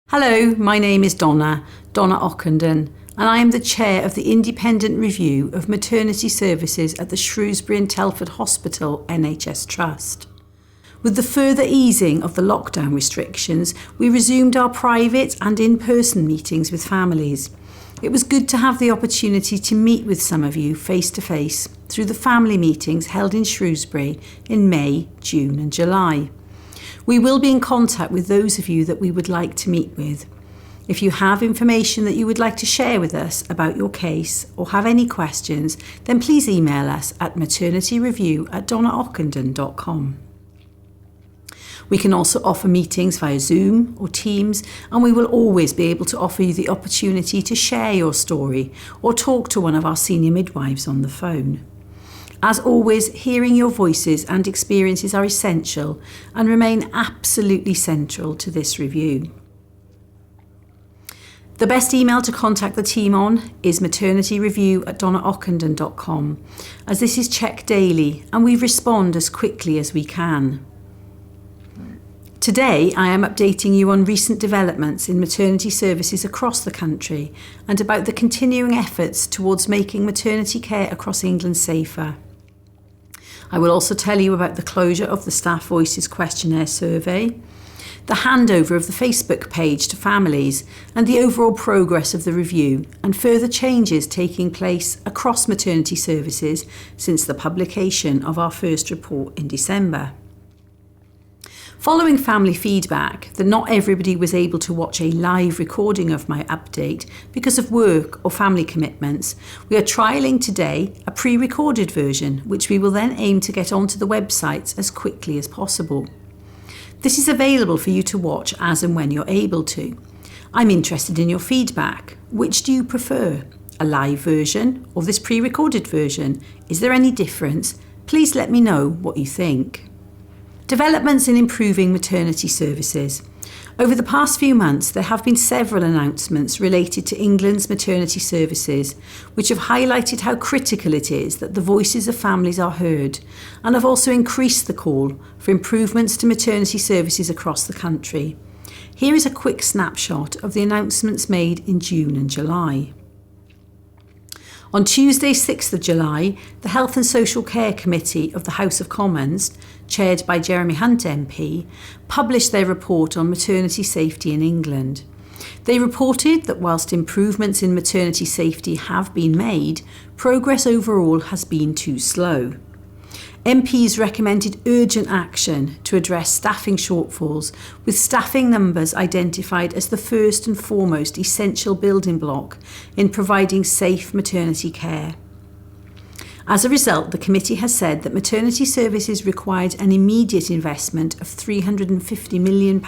Hello, my name is Donna Ockenden, and I am the chair of the Independent Review of Maternity Services at the Shrewsbury and Telford Hospital NHS Trust. With the further easing of the lockdown restrictions, we resumed our private and in-person meetings with families. It was good to have the opportunity to meet with some of you face-to-face through the family meetings held in Shrewsbury in May, June and July. We will be in contact with those of you that we would like to meet with. If you have information that you would like to share with us about your case or have any questions, then please email us at maternityreview@donnaockenden.com. We can also offer meetings via Zoom or Teams, and we will always be able to offer you the opportunity to share your story or talk to one of our senior midwives on the phone. As always, hearing your voices and experiences are essential and remain absolutely central to this review. The best email to contact the team on is maternityreview@donnaockenden.com, as this is checked daily and we respond as quickly as we can. Today, I am updating you on recent developments in maternity services across the country and about the continuing efforts towards making maternity care across England safer. I will also tell you about the closure of the Staff Voices questionnaire survey, the handover of the Facebook page to families, and the overall progress of the review and further changes taking place across maternity services since the publication of our first report in December. Following family feedback that not everybody was able to watch a live recording of my update because of work or family commitments, we are trialling today a pre-recorded version which we will then aim to get onto the websites as quickly as possible. This is available for you to watch as and when you're able to. I'm interested in your feedback. Which do you prefer? A live version or this pre-recorded version? Is there any difference? Please let me know what you think. Developments in improving maternity services. Over the past few months, there have been several announcements related to England's maternity services, which have highlighted how critical it is that the voices of families are heard, and have also increased the call for improvements to maternity services across the country. Here is a quick snapshot of the announcements made in June and July. On Tuesday, 6th of July, the Health and Social Care Committee of the House of Commons, chaired by Jeremy Hunt MP, published their report on maternity safety in England. They reported that whilst improvements in maternity safety have been made, progress overall has been too slow. MPs recommended urgent action to address staffing shortfalls, with staffing numbers identified as the first and foremost essential building block in providing safe maternity care. As a result, the committee has said that maternity services required an immediate investment of £350 million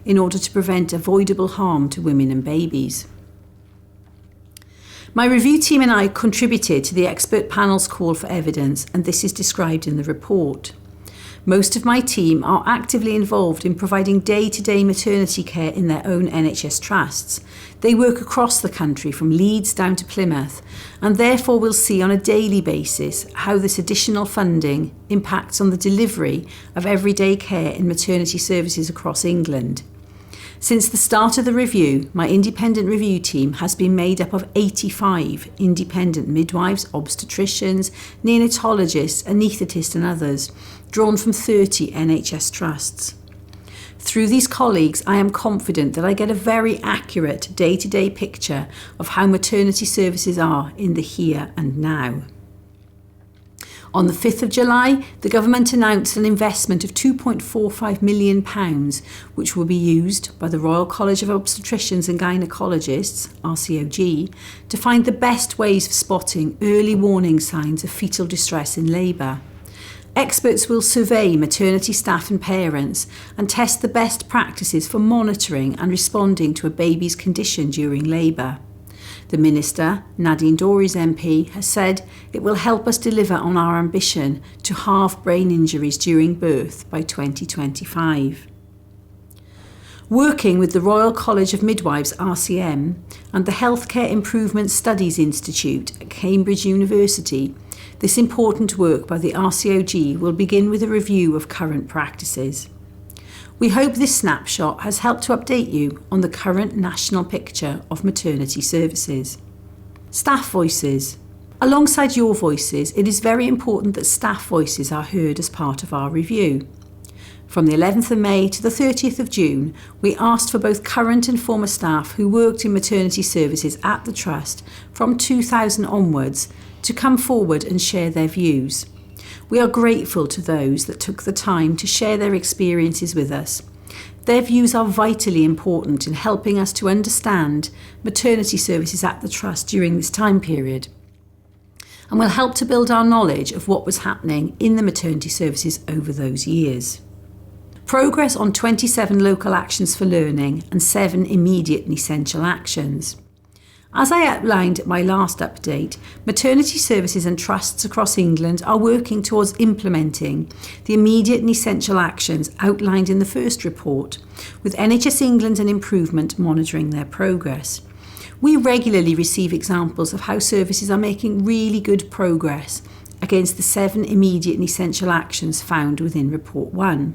in order to prevent avoidable harm to women and babies. My review team and I contributed to the expert panel's call for evidence, and this is described in the report. Most of my team are actively involved in providing day-to-day maternity care in their own NHS trusts. They work across the country from Leeds down to Plymouth, and therefore will see on a daily basis how this additional funding impacts on the delivery of everyday care in maternity services across England. Since the start of the review, my independent review team has been made up of 85 independent midwives, obstetricians, neonatologists, anaesthetists and others, drawn from 30 NHS trusts. Through these colleagues, I am confident that I get a very accurate day-to-day picture of how maternity services are in the here and now. On the 5th of July, the government announced an investment of £2.45 million, which will be used by the Royal College of Obstetricians and Gynaecologists, RCOG, to find the best ways of spotting early warning signs of fetal distress in labour. Experts will survey maternity staff and parents and test the best practices for monitoring and responding to a baby's condition during labour. The Minister, Nadine Dorries MP, has said it will help us deliver on our ambition to halve brain injuries during birth by 2025. Working with the Royal College of Midwives RCM and the Healthcare Improvement Studies Institute at Cambridge University, this important work by the RCOG will begin with a review of current practices. We hope this snapshot has helped to update you on the current national picture of maternity services. Staff voices. Alongside your voices, it is very important that staff voices are heard as part of our review. From the 11th of May to the 30th of June, we asked for both current and former staff who worked in maternity services at the Trust from 2000 onwards to come forward and share their views. We are grateful to those that took the time to share their experiences with us. Their views are vitally important in helping us to understand maternity services at the Trust during this time period, and will help to build our knowledge of what was happening in the maternity services over those years. Progress on 27 local actions for learning and 7 immediate and essential actions. As I outlined at my last update, maternity services and trusts across England are working towards implementing the immediate and essential actions outlined in the first report, with NHS England and Improvement monitoring their progress. We regularly receive examples of how services are making really good progress against the 7 immediate and essential actions found within Report 1.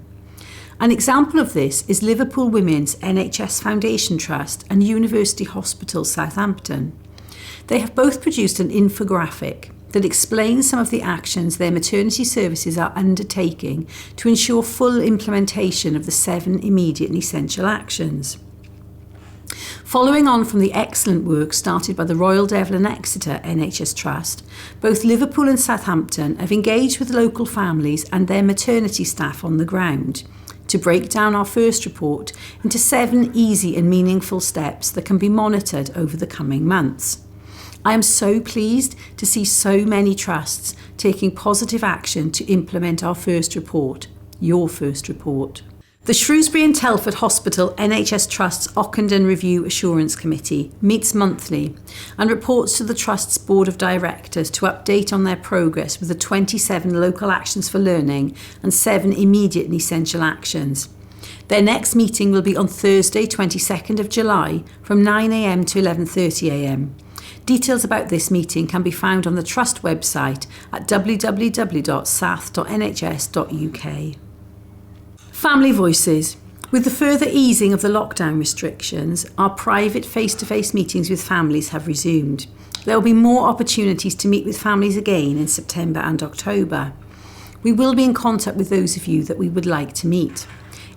An example of this is Liverpool Women's NHS Foundation Trust and University Hospital Southampton. They have both produced an infographic that explains some of the actions their maternity services are undertaking to ensure full implementation of the 7 immediate and essential actions. Following on from the excellent work started by the Royal Devon and Exeter NHS Trust, both Liverpool and Southampton have engaged with local families and their maternity staff on the ground to break down our first report into 7 easy and meaningful steps that can be monitored over the coming months. I am so pleased to see so many trusts taking positive action to implement our first report, your first report. The Shrewsbury and Telford Hospital NHS Trust's Ockenden Review Assurance Committee meets monthly and reports to the Trust's Board of Directors to update on their progress with the 27 local actions for learning and 7 immediate and essential actions. Their next meeting will be on Thursday, 22nd of July from 9 a.m. to 11:30 a.m. Details about this meeting can be found on the Trust website at www.sath.nhs.uk. Family voices. With the further easing of the lockdown restrictions, our private face-to-face meetings with families have resumed. There will be more opportunities to meet with families again in September and October. We will be in contact with those of you that we would like to meet.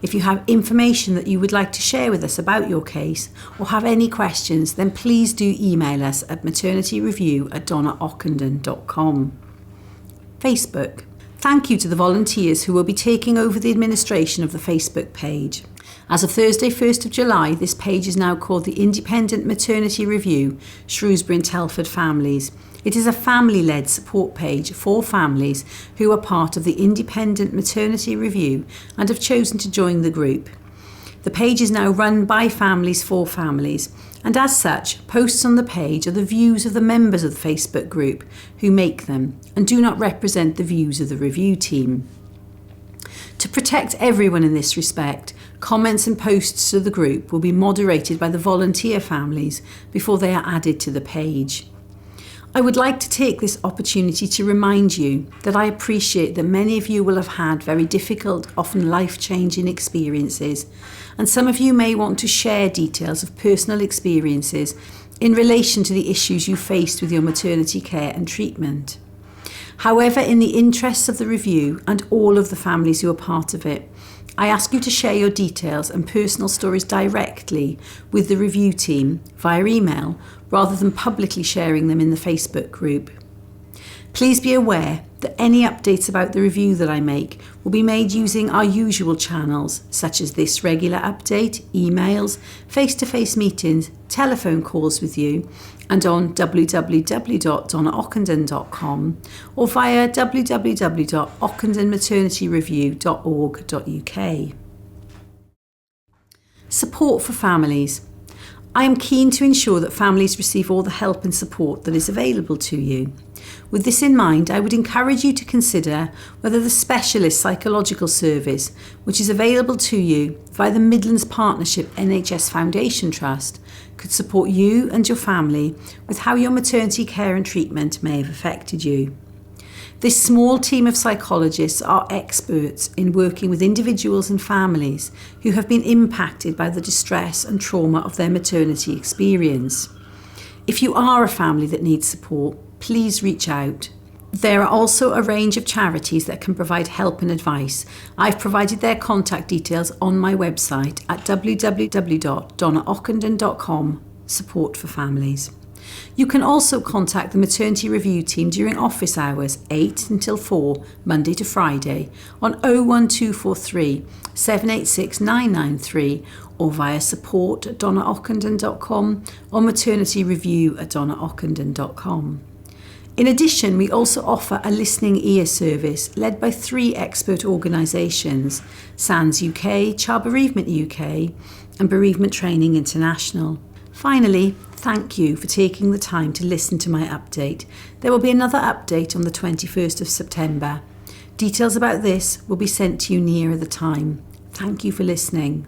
If you have information that you would like to share with us about your case or have any questions, then please do email us at maternityreview@donnaockenden.com. Facebook. Thank you to the volunteers who will be taking over the administration of the Facebook page. As of Thursday, 1st of July, this page is now called the Independent Maternity Review, Shrewsbury and Telford Families. It is a family-led support page for families who are part of the Independent Maternity Review and have chosen to join the group. The page is now run by families for families, and as such, posts on the page are the views of the members of the Facebook group who make them and do not represent the views of the review team. To protect everyone in this respect, comments and posts to the group will be moderated by the volunteer families before they are added to the page. I would like to take this opportunity to remind you that I appreciate that many of you will have had very difficult, often life-changing experiences, and some of you may want to share details of personal experiences in relation to the issues you faced with your maternity care and treatment. However, in the interests of the review and all of the families who are part of it, I ask you to share your details and personal stories directly with the review team via email rather than publicly sharing them in the Facebook group. Please be aware that any updates about the review that I make will be made using our usual channels, such as this regular update, emails, face-to-face meetings, telephone calls with you, and on www.donnaockenden.com or via www.ockendenmaternityreview.org.uk. Support for families. I am keen to ensure that families receive all the help and support that is available to you. With this in mind, I would encourage you to consider whether the Specialist Psychological Service, which is available to you via the Midlands Partnership NHS Foundation Trust, could support you and your family with how your maternity care and treatment may have affected you. This small team of psychologists are experts in working with individuals and families who have been impacted by the distress and trauma of their maternity experience. If you are a family that needs support, please reach out. There are also a range of charities that can provide help and advice. I've provided their contact details on my website at www.donnaockenden.com, support for families. You can also contact the maternity review team during office hours 8 until 4, Monday to Friday, on 01243 786 993 or via support@donnaockenden.com or maternityreview@donnaockenden.com. In addition, we also offer a listening ear service led by 3 expert organisations, SANS UK, Child Bereavement UK and Bereavement Training International. Finally, thank you for taking the time to listen to my update. There will be another update on the 21st of September. Details about this will be sent to you nearer the time. Thank you for listening.